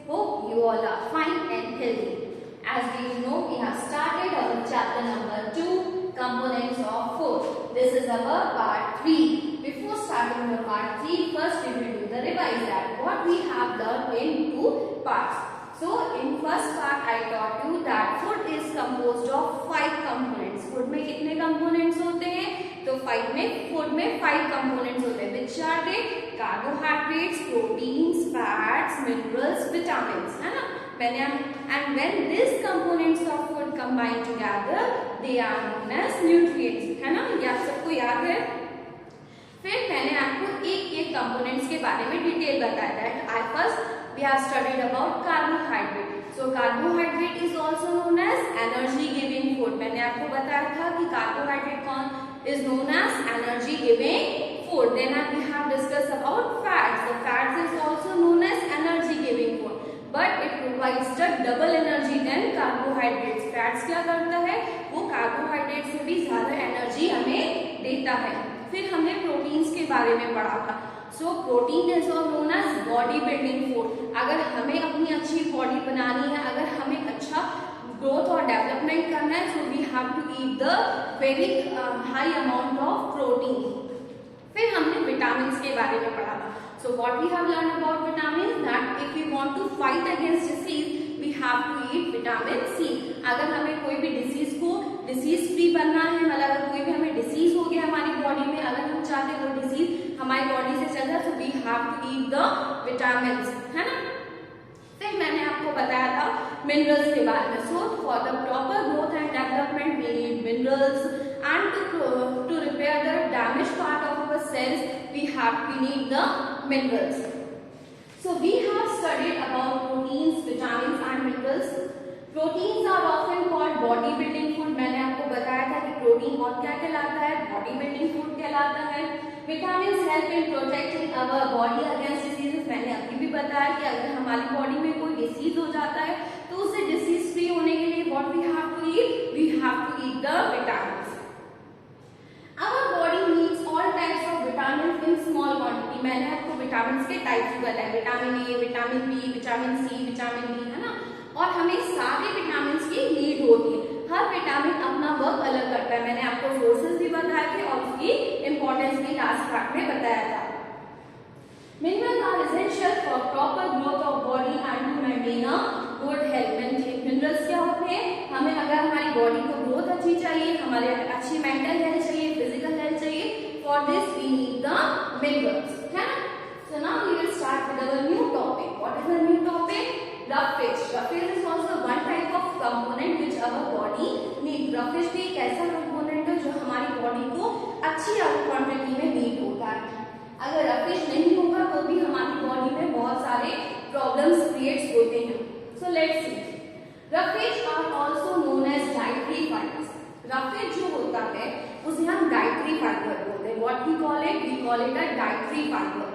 Hope you all are fine and healthy. As we know, we have started our chapter number 2, components of food. This is our part 3. Before starting the part 3, first we will do the revise that what we have learned in 2 parts. So in first part I taught you that food is composed of 5 components. Food में कितने components होते हैं? तो food में 5 components होते हैं. Which are they? Carbohydrates, proteins, fats, minerals, vitamins. है ना? And when these components of food combine together, they are known as nutrients. है ना? ये आप सबको याद है? फिर मैंने आपको एक कंपोनेंट्स के बारे में डिटेल बताया था. First we have studied about carbohydrate. So carbohydrate is also known as energy giving food. मैंने आपको बताया था कि carbohydrate कौन is known as energy giving food. Then we have discussed about fats. The fats is also known as energy giving food, but it provides the double energy than carbohydrates. Fats क्या करता है? वो carbohydrates से भी ज्यादा energy हमें देता है. फिर हमने प्रोटीन्स के बारे में पढ़ा था. So protein is known as body building food. अगर हमें अपनी अच्छी बॉडी बनानी है, अगर हमें अच्छा ग्रोथ और डेवलपमेंट करना है, so we have to eat the very high amount of protein. फिर हमने विटामिन के बारे में पढ़ा था. So what we have learn about vitamin that if we want to fight against disease we have to eat vitamin C. अगर हमें कोई भी डिसीज फ्री बनना है, मतलब अगर कोई भी हमें डिसीज हो गया हमारी बॉडी में, अगर हम चाहते हैं वो डिसीज हमारी बॉडी से चल जाए, तो we have to eat the vitamin, है ना. फिर मैंने आपको बताया था मिनरल्स के बारे में. So for the proper growth and development we need minerals and to repair the damage part of our cells we need the minerals. So we have studied about proteins, vitamins and minerals. Proteins are often called body building food. मैंने आपको बताया था कि protein और क्या कहलाता है? Body building food कहलाता है. Vitamins help in protecting our body against diseases. मैंने अभी भी बताया कि अगर हमारी बॉडी में कोई डिसीज हो जाता है तो उससे डिसीज फ्री होने के लिए what we have to eat? We have to eat the vitamins. Our body needs all types of vitamins in small quantity. मैंने आपको विटामिन्स के टाइप्स बताए, vitamin A, vitamin B, vitamin C, vitamin D, है ना. और हमें सारे vitamins की नीड होती है. हर विटामिन अपना वर्क अलग करता है. मैंने आपको सोर्सेज भी बताए थे और उसकी इंपॉर्टेंस भी लास्ट पार्ट में बताया था. Minerals are essential for proper growth of body and to maintain a good health. Minerals क्या होते हैं? हमें अगर हमारी बॉडी को ग्रोथ अच्छी चाहिए, हमारे अच्छी मेंटल हेल्थ चाहिए, फिजिकल हेल्थ चाहिए, for this we need the minerals, है ना. So now we will start with our new topic. What is the new topic? Roughage. Roughage is also one type of component which our body need. Roughage भी एक ऐसा component है जो हमारी body को अच्छी क्वांटिटी में नीड होता है. अगर रफेज नहीं होगा तो भी हमारी बॉडी में बहुत सारे प्रॉब्लम्स क्रिएट होते हैं. So let's see. Roughage are also known as dietary fibres. Roughage जो होता है उसे हम डाइटरी फाइबर बोलते हैं. What we call it? We call it a dietary fibre.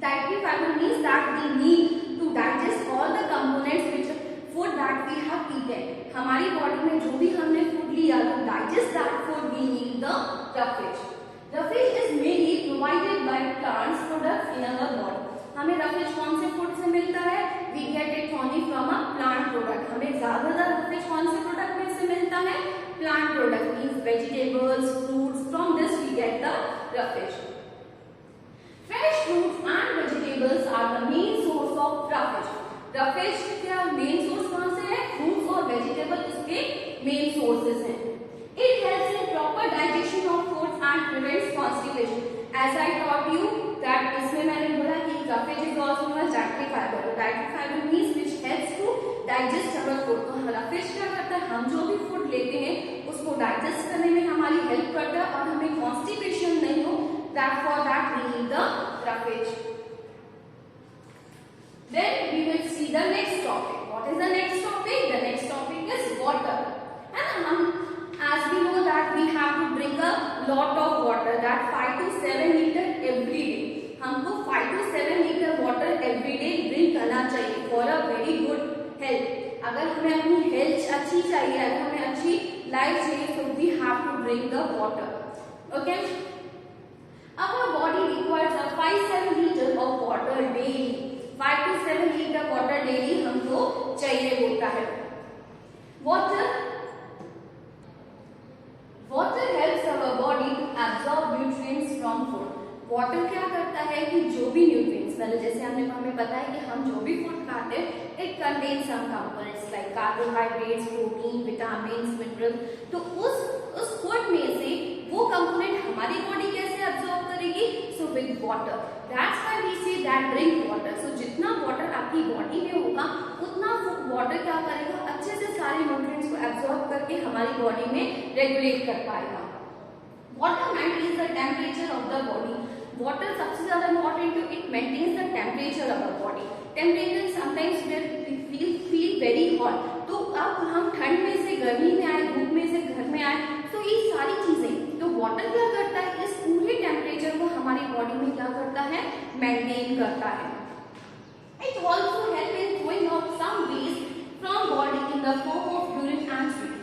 Dietary fibre means that we need to digest all the components which food that we have eaten. हमारी body में जो भी हमने फूड लिया तो digest that food we need the roughage. Roughage is mainly provided by plants products in our body. हमें roughage कौन से फूड से मिलता है? We get it only from a plant product. हमें ज्यादातर रफेज कौन से प्रोडक्ट में से मिलता है? Plant product means vegetables, fruits. From this we get the roughage. Fresh fruits and vegetables are the main source of roughage. Roughage का main source कौन से है? फ्रूट्स और वेजिटेबल इसके मेन सोर्सेज हैं. It helps in proper digestion of foods and prevents constipation. As I taught you that इसमें मैंने बोला कि roughage is also known as dietary fiber. Dietary fiber means which helps to digest our food. तो roughage क्या करता है? हम जो भी फूड लेते हैं उसको डाइजेस्ट करने में हमारी हेल्प करता है और हमें कॉन्स्टिपेशन नहीं हो. For that we need the rafage. Then we will see the next topic. What is the next topic? The next topic is water. And as we know that we have to drink a lot of water, that 5 to 7 liter every day. हमको 5 to 7 liter water every day drink करना चाहिए for a very good health. अगर हमें अपनी health अच्छी चाहिए, अगर हमें अच्छी लाइफ चाहिए, so we have to drink the water. Okay? Our body requires a 5-7 liter of water daily. 5 to 7 liter water daily Water Water helps our body to absorb nutrients from food. Water क्या करता है कि जो भी nutrients, पहले जैसे हमें पता है कि हम जो भी फूड खाते हैं it contains some components like carbohydrates, protein, vitamins, minerals. तो उस फूड में से वो कंपोनेंट हमारी बॉडी कैसे अब्सॉर्ब करेगी? So with water. That's why we say that drink water. So जितना वाटर आपकी बॉडी में होगा उतना वाटर क्या करेगा? अच्छे से सारे न्यूट्रिएंट्स को अब्सॉर्ब करके हमारी बॉडी में रेगुलेट कर पाएगा। Water maintains the temperature of the body. Water सबसे ज्यादा इंपॉर्टेंट है, it maintains the temperature of the body. Temperature sometimes we feel very hot, तो अब हम ठंड में से गर्मी में आए, धूप में से घर में आए, तो ये सारी चीजें, तो वाटर क्या करता है? इस पूरे टेम्परेचर को हमारी बॉडी में क्या करता है? मेंटेन करता है। It also help in throwing out some waste from body in the form of urine and sweat.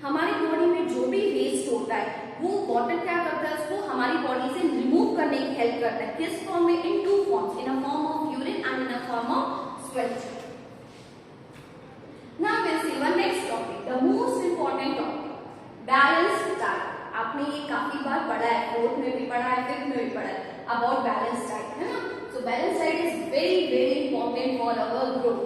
हमारी बॉडी में जो भी वेस्ट होता है वो वाटर क्या करता है? उसको हमारी बॉडी से रिमूव करने की हेल्प करता है। किस फॉर्म में? In two forms, in a form of urine and in a form of sweat. Now we'll see one next topic, the most important topic, balanced diet। आपने ये काफी बार पढ़ा है, फोर्थ में भी पढ़ा है, फिफ्थ में भी पढ़ा है अबाउट बैलेंस डाइट, है ना? So balance diet is very very important for our growth.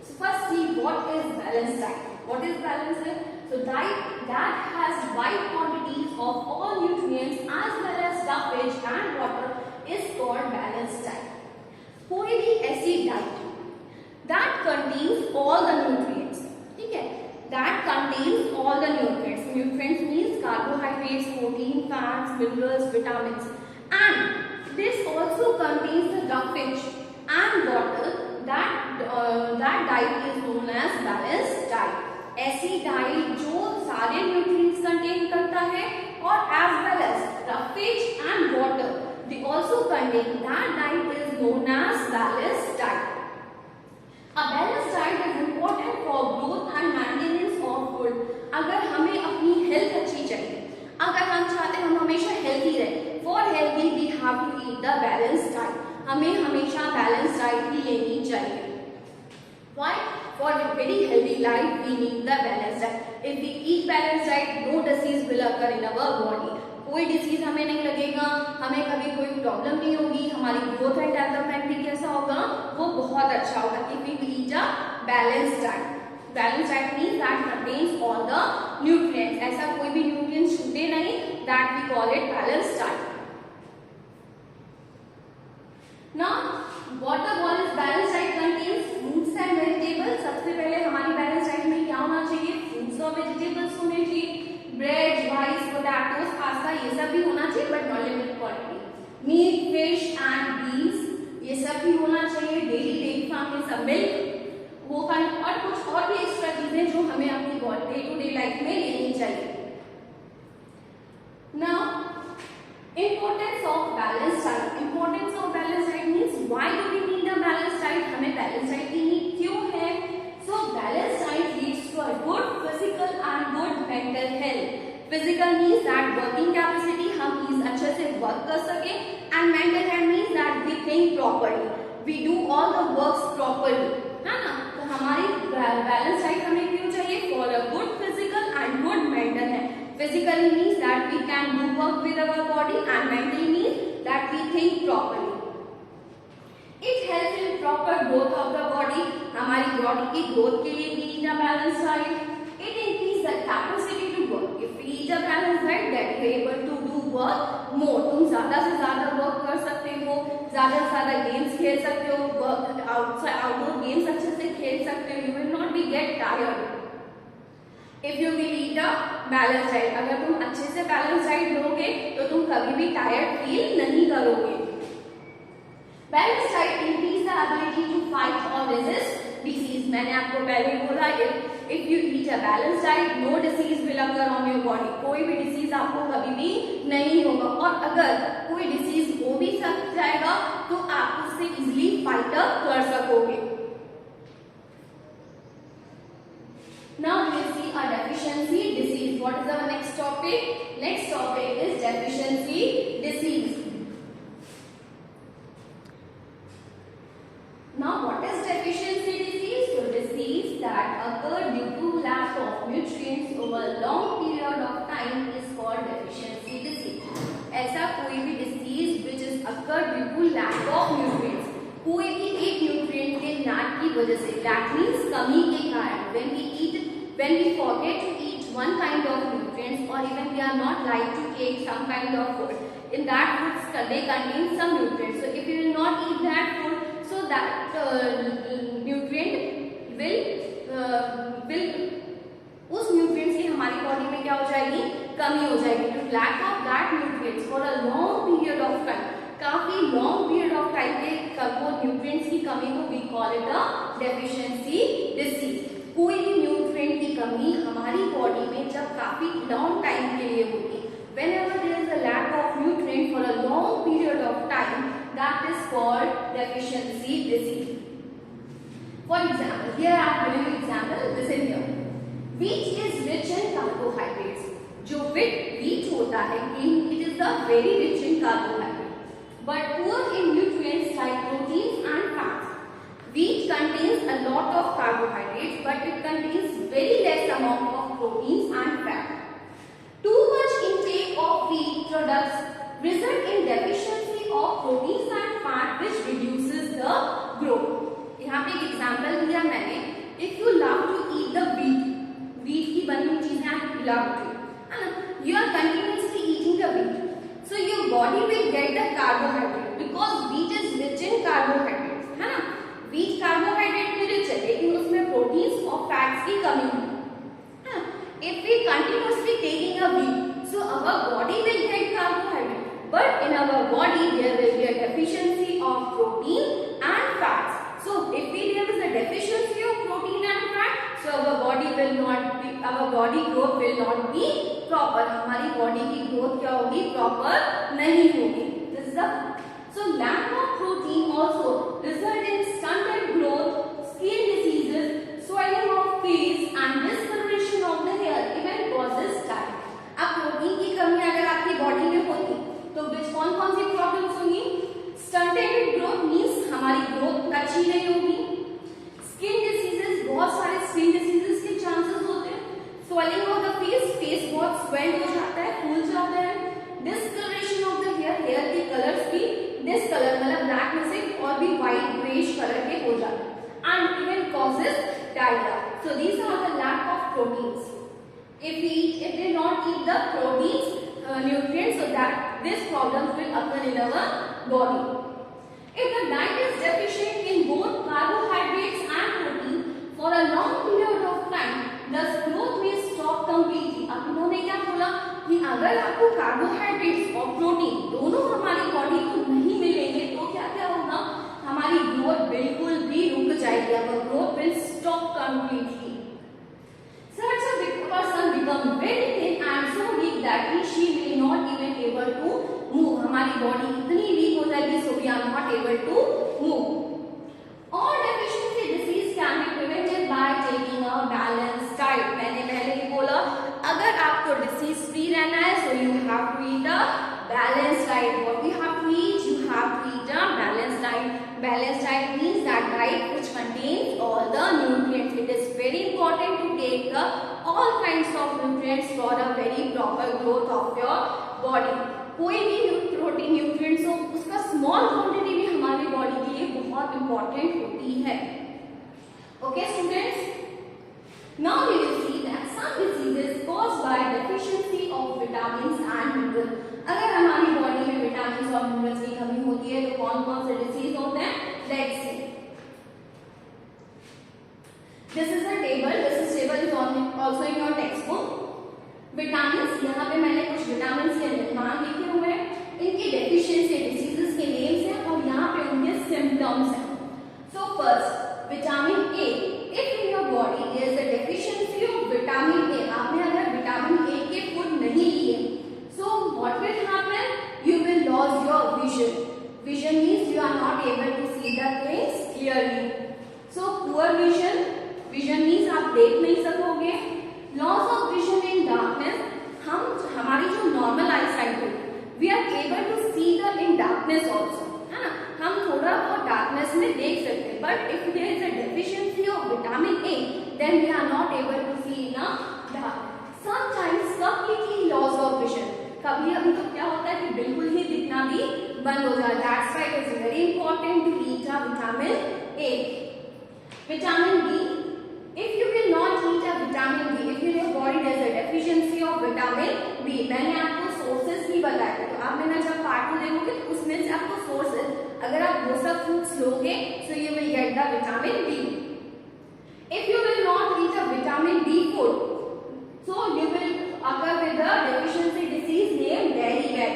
So first see what is balance diet. What is balance diet? So diet that has wide quantities of all nutrients as well as stuffage and water is called balanced diet। कोई भी ऐसी diet that contains all the nutrients, ठीक है? That contains all the nutrients. Nutrients means carbohydrates, protein, fats, minerals, vitamins, and this also contains the stuffage and water. That diet is known as balanced diet। ऐसी diet जो सारे nutrients contain करता है और as well as स्टफेज and water, they also contain, that diet is known as balanced diet. A balanced diet is important for growth and maintenance of food. अगर हमें अपनी हेल्थ अच्छी चाहिए, अगर हम चाहते हैं हम हमेशा हेल्थी रहे, for healthy we have to eat the balanced diet. हमें हमेशा बैलेंस्ड डाइट ही लेनी चाहिए। Why? For a very healthy life, we need the balanced diet. If we eat balanced diet, no disease will occur in our body. कोई disease हमें नहीं लगेगा, हमें कभी कोई प्रॉब्लम नहीं होगी, हमारी ग्रोथ एंड डेवलपमेंट भी कैसा होगा? वो बहुत अच्छा होगा। If we eat a balanced diet, balanced diet means that contains all the nutrients. ऐसा कोई भी nutrients छूटे नहीं, that we call it balanced diet. Now, what is balanced diet contains fruits and vegetables। सबसे पहले हमारी बैलेंस डाइट में क्या होना चाहिए? फ्रूट्स और वेजिटेबल्स होने चाहिए। ब्रेड, राइस, पोटैटोस, पास्ता ये सब भी होना चाहिए but not limited quantity. Meat, fish and beans ये सब भी होना चाहिए। डेली ब्रेकफास्ट में सब मिल्क वो काइंड और कुछ और भी एक्स्ट्रा चीजें जो हमें अपनी डे टू डे लाइफ में लेनी चाहिए। Now Importance of balanced diet। Importance of balanced diet means why do we need a balanced diet? हमें balanced diet की नीड क्यों है? So balanced diet leads to a good physical and good mental health। Physical means that working capacity, हम अच्छे से work कर सके, and mental health means that we think properly, we do all the works properly, है ना? तो हमारी balanced diet हमें क्यों चाहिए? For a good physical and good mental health। Physically means that we can do work with our body and mentally means that we think properly। It helps in proper growth of the body। हमारी body की growth के लिए we need a balanced diet। It increases the capacity to work। If we eat a balanced diet, that you are able to do work more। तुम ज्यादा से ज्यादा work कर सकते हो, ज्यादा से ज्यादा गेम्स खेल सकते हो, वर्क आउटडोर गेम्स अच्छे से खेल सकते हो। You will not be get tired if you will eat a balanced diet। अगर तुम अच्छे से बैलेंस डाइट लोगे तो तुम कभी भी टायर्ड फील नहीं करोगे। Balance diet increase the ability to fight और रेजिस्ट डिसीज। मैंने आपको पहले बोला if you eat a balance diet no disease will occur on your body. कोई भी डिसीज आपको कभी भी नहीं होगा, और अगर कोई डिसीज हो भी सक जाएगा तो आप उससे इजिली फाइट अप कर सकोगे। Now we will see a deficiency disease। What is our next topic? Next topic is deficiency disease। Now what is deficiency disease? So disease that occur due to lack lack of nutrients over a long period of time is called deficiency disease. ऐसा कोई भी disease which is occurred due to lack of nutrients, कोई भी एक nutrient के lack की वजह से, that means कमी के कारण, when we forget to eat one kind of nutrients or even we are not like to take some kind of food, in that foods they contain some nutrients. So if you will not eat that food, so that nutrient will उस nutrients की हमारी body में क्या हो जाएगी, कमी हो जाएगी. To lack of that nutrients for a long period of time, काफी लॉन्ग पीरियड ऑफ टाइम पे वो न्यूट्रिएंट्स की कमी को we call it a deficiency disease. कोई भी न्यूट्रिएंट की कमी हमारी बॉडी में जब काफी लॉन्ग टाइम के लिए होगी, whenever there is a lack of nutrient for a long period of time, that is called deficiency disease. For example, here I am giving example. Listen here. Wheat is rich in carbohydrates. जो wheat होता है, it is the very rich in carbohydrates, but poor in nutrients like proteins and fats. Wheat contains a lot of carbohydrates, but it contains very less amount of proteins and fat. Too much intake of wheat products result in deficiency of proteins and fat, which reduces the growth. यहाँ पे एक example दिया मैंने. If you love to eat the wheat की बनी हुई चीजें आप love to, है ना? You are continuously eating the wheat, so your body will get the carbohydrate because wheat is rich in carbohydrates, है ना? Wheat carbohydrate में rich है, लेकिन उसमें proteins और fats की कमी है. If we continuously taking a wheat, so our body will get carbohydrate, but in our body there will be a deficiency of protein and fats. So if there is a deficiency of protein and fat, so our body growth will not be proper. हमारी body की growth क्या होगी, proper नहीं होगी. This is the so lack of protein also result in stunted growth, skin diseases, swelling of face and discoloration of the hair, even causes die. अब protein की कमी अगर आपकी बॉडी में होगी तो कौन कौन सी प्रॉब्लम्स होंगी? स्टंटेड ग्रोथ मींस हमारी ग्रोथ अच्छी नहीं होगी. स्किन डिसीजेस, बहुत सारे स्किन डिसीजेस के चांसेस होते हैं. स्वेलिंग ऑफ द फेस बहुत स्वेल हो जाता है, फूल जाता है. Discolouration of the hair, hair के कलर्स भी डिसकलर मतलब ब्लैक में से और भी व्हाइट ग्रेइश कलर के हो जाते हैं. And even causes diarrhoea. So these are the lack of proteins. If we not eat the proteins, nutrients, so that these problems will occur in our body. If the diet is deficient in both carbohydrates and protein for a long period of time, the growth may stop completely. अब इन्होंने क्या बोला कि अगर आपको carbohydrates और protein दोनों हमारी बॉडी को नहीं मिलेंगे तो क्या क्या होगा, हमारी ग्रोथ बिल्कुल भी रुक जाएगी. our growth will stop completely. Such a big person become very thin and so weak that she may not even able to move. हमारी बॉडी इतनी वीक हो जाएगी, so we are not able to move. All deficiency disease can be prevented by taking a balanced diet. मैंने पहले ही बोला, अगर आपको disease free रहना है, so you have to eat a balanced diet. What you have to eat? You have to eat a balanced diet. Balanced diet means that diet which contains all the nutrients. It is very important to take all kinds of nutrients for a very proper growth of your body. कोई भी protein nutrients हो, उसका small quantity भी हमारी body के लिए बहुत important होती है. Okay students, now we will see that some diseases caused by deficiency of vitamins and minerals. अगर हमारी बॉडी में विटामिन और मिनरल्स की कमी होती है तो कौन कौन से डिसीज होते हैं? Let's see. This is a table. This table is also in your textbook. Vitamins, यहाँ पे मैंने कुछ विटामिन्स के नाम लिखे हुए हैं, इनकी डेफिशिएंसी डिसीजेस के नेम्स हैं और यहाँ पे उनके सिम्टम्स हैं. So first, vitamin A. If in your body there is a deficiency of vitamin A, आपने अगर विटामिन ए के फूड नहीं लिए, so what will happen? You will lose your vision. Vision means you are not able to see the things clearly. So poor vision. Vision means आप देख नहीं सकोगे. Loss of vision in darkness. हमारी जो normal eyesight है, we are able to see the in darkness also, है ना? हम थोड़ा बहुत डार्कनेस में देख सकते हैं, but if there is a deficiency of vitamin A then we are not able to see in a dark. Sometimes completely loss of vision, कभी अभी तो क्या होता है कि बिल्कुल ही दिखना भी बंद हो जाता है. That's why it is very important to eat a vitamin A. Vitamin B, if you will not eat a vitamin B, if your body has a deficiency of vitamin B, मैंने आपको सोर्सेस भी बताए थे, तो आप मेरा जब part 2 देखोगे तो उसमें से आपको सोर्सेस, अगर आप वो सब फ्रूट्स लोगे so you will get the vitamin B. If you will not eat a vitamin B food, so you will occur with the deficiency disease named beriberi.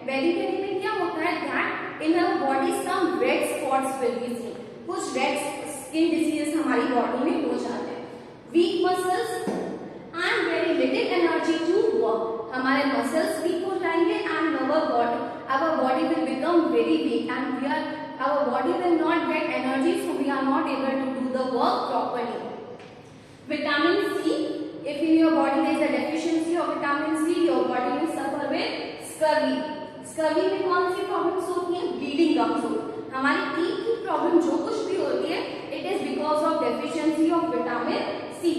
Beriberi में क्या होता है that in our body some red spots will be seen. कुछ red skin disease हमारी body में हो जाते हैं. Weak muscles and very little energy to work, हमारे मसल्स वीक हो जाएंगे and our body will become very weak and our body will not get energy, so we are not able to do the work properly. Vitamin C, if in your body there is a deficiency of vitamin C, your body will suffer with scurvy. Scurvy में कौन सी problems होती हैं? Bleeding comes होती है. हमारी teeth की problem जो कुछ भी होती है it is because of deficiency of vitamin C.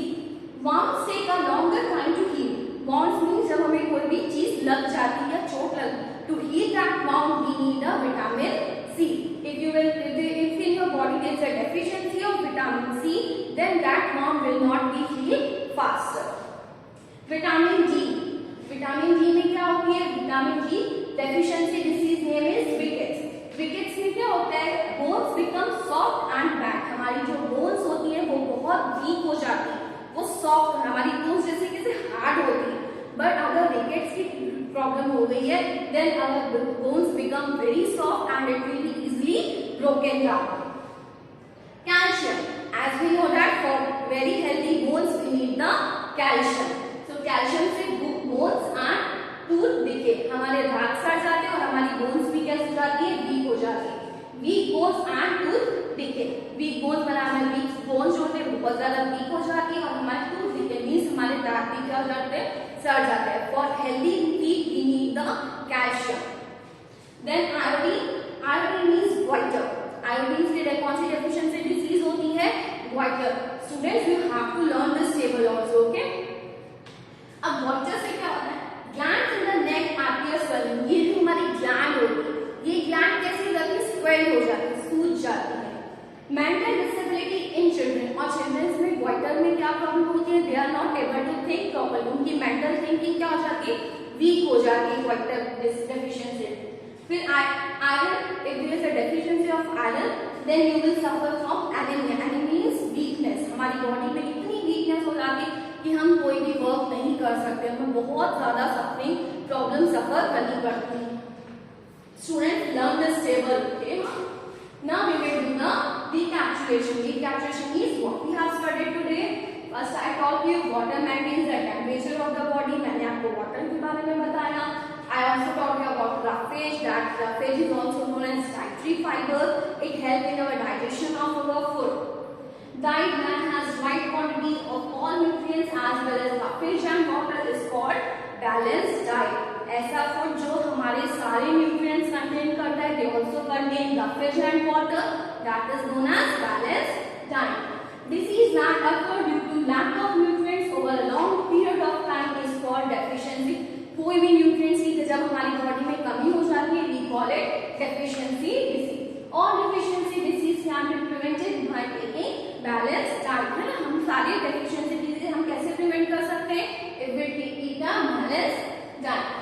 Wounds take a longer time to heal. Wounds means जब हमें कोई भी चीज लग जाती है या चोट लग, to heal that wound we need a vitamin C. if in your body there is a deficiency of vitamin C, then that wound will not be healed faster. Vitamin D. Vitamin D में क्या होती है? Vitamin D deficiency disease name is rickets. Rickets में क्या होता है? Bones become soft and back. हमारी जो बोन्स होती है वो बहुत वीक हो जाती है, वो सॉफ्ट, हमारी बोन्स जैसे कैसे हार्ड होती है. बट अगर रिकेट्स की प्रॉब्लम हो गई है then our bones become very soft and it will be easily broken down. Calcium. As we know that for very healthy bones we need the calcium. So calcium से bones and tooth decay, हमारे दांत सड़ जाते हैं और हमारी bones भी कैसे हो जाती है? वीक हो जाती है. Weak bones and tooth decay. Weak bones बनाने में वीक बोन्स जो होते हैं बहुत ज्यादा वीक हो जाती है और हमारे टूथ डिके मींस हमारे दांत भी क्या हो जाते हैं? सड़ जाते हैं. For healthy teeth we need the calcium. Then iodine. Iodine means goitre. Iodine से कौन सी डेफिशिएंसी डिसीज होती है? Goitre. Students you have to learn this table also. Okay. अब वाटर से क्या होता है? Gland in the neck appear swelling. ये जो हमारी ग्लैंड होती है ये ग्लैंड कैसे हो जाती है? स्वेल हो जाती है, सूज जाती है. Mental disability in children. और चिल्ड्रंस में वाटर में क्या प्रॉब्लम होती है? They are not able to think properly. उनकी मेंटल थिंकिंग क्या हो जाती है? वीक हो जाती है वाटर डेफिशिएंसी. फिर iron. If there is a deficiency of iron then you will suffer from anaemia. Anaemia means weakness. हमारी बॉडी में इतनी वीकनेस हो जाती है कि हम कोई भी वर्क नहीं कर सकते, हमें बहुत ज्यादा सफरिंग प्रॉब्लम सफर करनी पड़ती है. Student learn this table. Okay. Now we will do the decapsulation. Decapsulation is what we have studied today. First I taught you water maintains the temperature of the body. मैंने आपको water के बारे में बताया. I also taught you about roughage. That roughage is also known as dietary fiber. It helps in our digestion of our food. Diet that has right quantity of all nutrients as well as roughage and water is called balanced diet. ऐसा food जो हमारे सारे nutrients contain करता है, they also contain roughage and water, that is known as balanced diet. Disease that occur due to lack of nutrients over a long period of time is called deficiency. कोई भी nutrients की जब हमारी body में कमी हो जाती है we call it deficiency disease. All deficiency disease can be prevented by taking balanced diet. है ना, हम सारे deficiency disease हम कैसे प्रिवेंट कर सकते हैं? If we eat a balanced diet.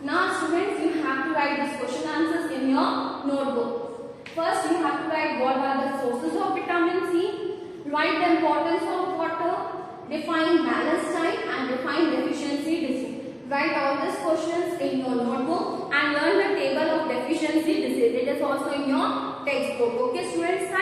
Now students you have to write these question answers in your notebook. First you have to write what are the sources of vitamin C, write the importance of water, define balanced diet and define deficiency disease. Write all these questions in your notebook and learn the table of deficiency disease. It is also in your textbook. Okay students.